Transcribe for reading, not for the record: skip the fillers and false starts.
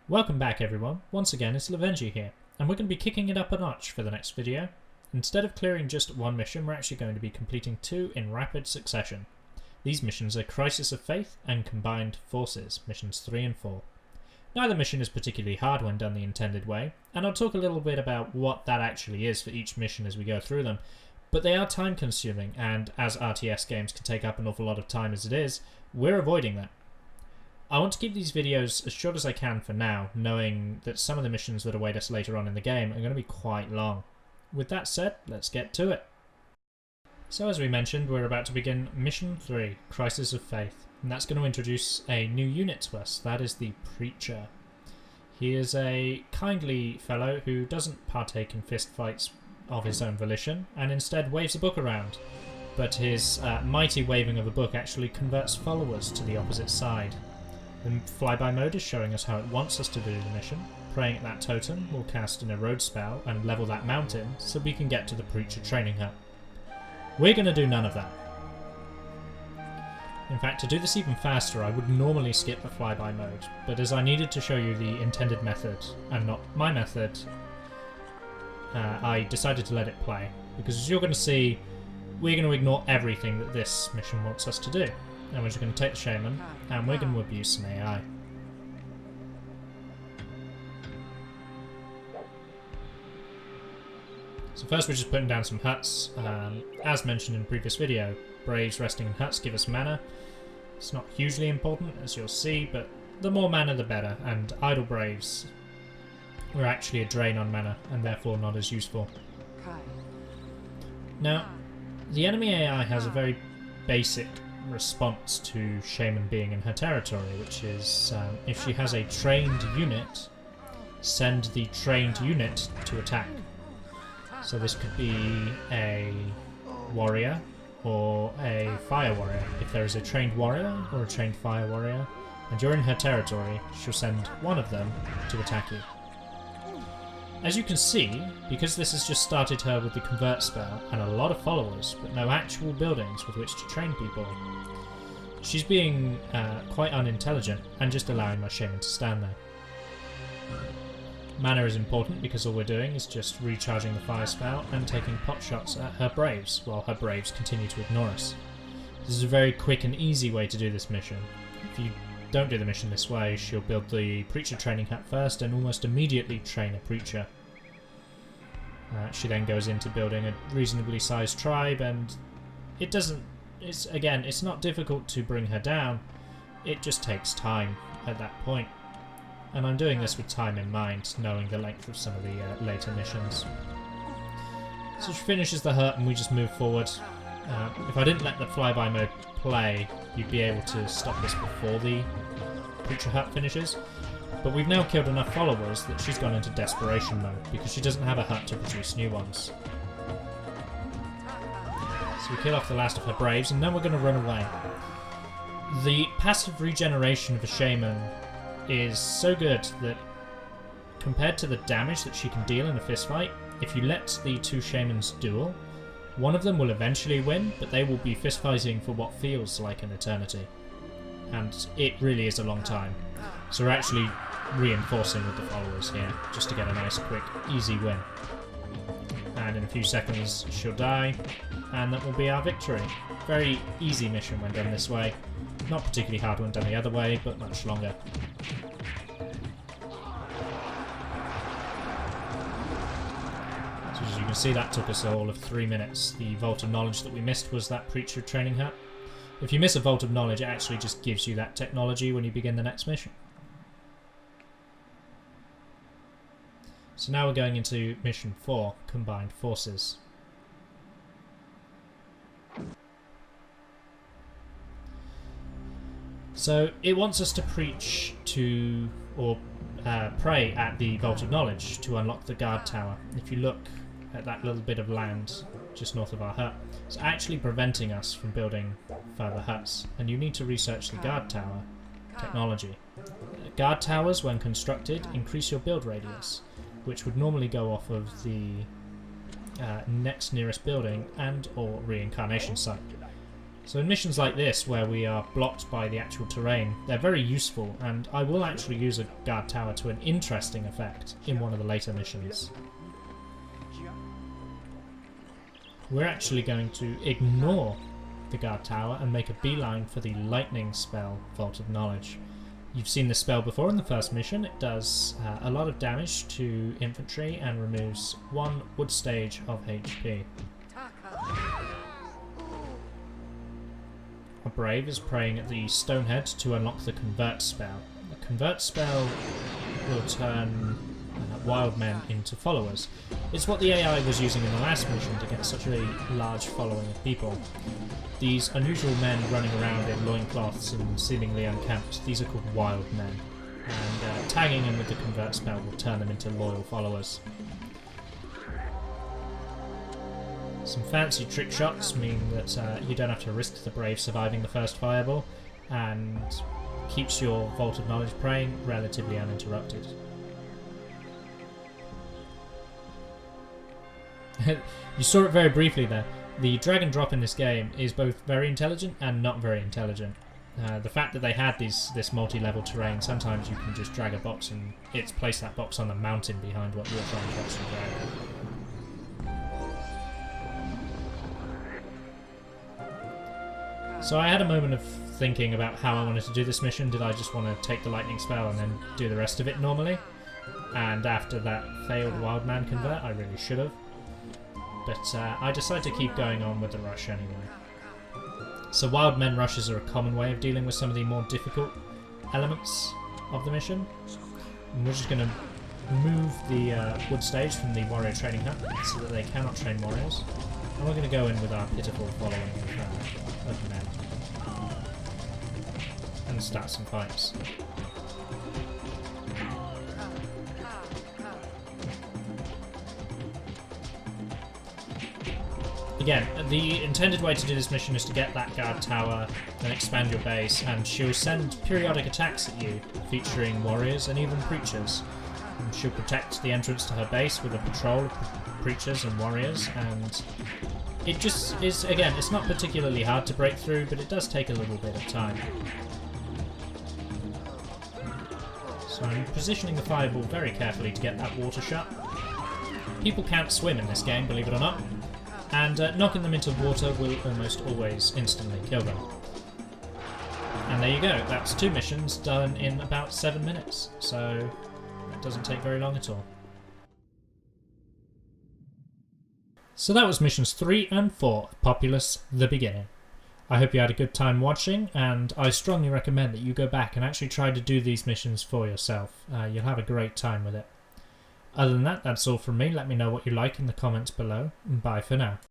Welcome back everyone, once again it's Lovenji here, and we're going to be kicking it up a notch for the next video. Instead of clearing just one mission, we're actually going to be completing two in rapid succession. These missions are Crisis of Faith and Combined Forces, missions 3 and 4. Neither mission is particularly hard when done the intended way, and I'll talk a little bit about what that actually is for each mission as we go through them, but they are time consuming, and as RTS games can take up an awful lot of time as it is, we're avoiding that. I want to keep these videos as short as I can for now, knowing that some of the missions that await us later on in the game are going to be quite long. With that said, let's get to it. So as we mentioned, we're about to begin Mission 3, Crisis of Faith, and that's going to introduce a new unit to us, that is the Preacher. He is a kindly fellow who doesn't partake in fistfights of his own volition, and instead waves a book around, but his mighty waving of a book actually converts followers to the opposite side. The flyby mode is showing us how it wants us to do the mission. Praying at that totem, we'll cast an erode spell and level that mountain so we can get to the Preacher training hut. We're going to do none of that. In fact, to do this even faster, I would normally skip the flyby mode, but as I needed to show you the intended method and not my method, I decided to let it play, because as you're going to see, we're going to ignore everything that this mission wants us to do. And we're just going to take the Shaman, and we're going to abuse some AI. So first we're just putting down some huts. As mentioned in the previous video, Braves resting in huts give us mana. It's not hugely important, as you'll see, but the more mana the better, and idle Braves are actually a drain on mana, and therefore not as useful. Now, the enemy AI has a very basic response to Shaman being in her territory, which is if she has a trained unit, send the trained unit to attack. So this could be a warrior or a fire warrior. If there is a trained warrior or a trained fire warrior and you're in her territory, she'll send one of them to attack you. As you can see, because this has just started her with the convert spell and a lot of followers, but no actual buildings with which to train people, she's being quite unintelligent and just allowing my Shaman to stand there. Mana is important because all we're doing is just recharging the fire spell and taking pot shots at her Braves, while her Braves continue to ignore us. This is a very quick and easy way to do this mission. If you don't do the mission this way, she'll build the Preacher training hut first and almost immediately train a Preacher. She then goes into building a reasonably sized tribe, and it doesn't... it's not difficult to bring her down, it just takes time at that point. And I'm doing this with time in mind, knowing the length of some of the later missions. So she finishes the hut and we just move forward. If I didn't let the flyby mode play, you'd be able to stop this before the Preacher hut finishes. But we've now killed enough followers that she's gone into desperation mode, because she doesn't have a hut to produce new ones. So we kill off the last of her Braves, and then we're going to run away. The passive regeneration of a Shaman is so good that, compared to the damage that she can deal in a fistfight, if you let the two Shamans duel, one of them will eventually win, but they will be fistfighting for what feels like an eternity. And it really is a long time. So we're actually reinforcing with the followers here, just to get a nice, quick, easy win. And in a few seconds she'll die, and that will be our victory. Very easy mission when done this way. Not particularly hard when done the other way, but much longer. So as you can see, that took us all of 3 minutes. The Vault of Knowledge that we missed was that Preacher training hut. If you miss a Vault of Knowledge, it actually just gives you that technology when you begin the next mission. So now we're going into Mission 4, Combined Forces. So it wants us to preach to, or pray at the Vault of Knowledge to unlock the guard tower. If you look at that little bit of land just north of our hut, it's actually preventing us from building further huts, and you need to research the guard tower technology. Guard towers, when constructed, increase your build radius, which would normally go off of the next nearest building and or reincarnation site. So in missions like this, where we are blocked by the actual terrain, they're very useful, and I will actually use a guard tower to an interesting effect in one of the later missions. We're actually going to ignore the guard tower and make a beeline for the lightning spell, Vault of Knowledge. You've seen this spell before in the first mission. It does a lot of damage to infantry and removes 1 wood stage of HP. A brave is praying at the stonehead to unlock the convert spell. The convert spell will turn wild men into followers. It's what the AI was using in the last mission to get such a large following of people. These unusual men running around in loincloths and seemingly unkempt, these are called wild men. And tagging them with the convert spell will turn them into loyal followers. Some fancy trick shots mean that you don't have to risk the brave surviving the first fireball, and keeps your Vault of Knowledge praying relatively uninterrupted. You saw it very briefly there. The drag and drop in this game is both very intelligent and not very intelligent. The fact that they had this multi-level terrain, sometimes you can just drag a box and it's placed that box on the mountain behind what you're trying to actually drag. So I had a moment of thinking about how I wanted to do this mission. Did I just want to take the lightning spell and then do the rest of it normally? And after that failed wild man convert, I really should have. But I decided to keep going on with the rush anyway. So wild men rushes are a common way of dealing with some of the more difficult elements of the mission. And we're just going to remove the wood stage from the warrior training hut so that they cannot train warriors. And we're going to go in with our pitiful following of men. And start some fights. Again, the intended way to do this mission is to get that guard tower, then expand your base, and she'll send periodic attacks at you, featuring warriors and even preachers. And she'll protect the entrance to her base with a patrol of preachers and warriors, and it just is, again, it's not particularly hard to break through, but it does take a little bit of time. So I'm positioning the fireball very carefully to get that water shut. People can't swim in this game, believe it or not. And knocking them into water will almost always instantly kill them. And there you go, that's 2 missions done in about 7 minutes, so it doesn't take very long at all. So that was missions 3 and 4 of Populous, The Beginning. I hope you had a good time watching, and I strongly recommend that you go back and actually try to do these missions for yourself. You'll have a great time with it. Other than that, that's all from me. Let me know what you like in the comments below, and bye for now.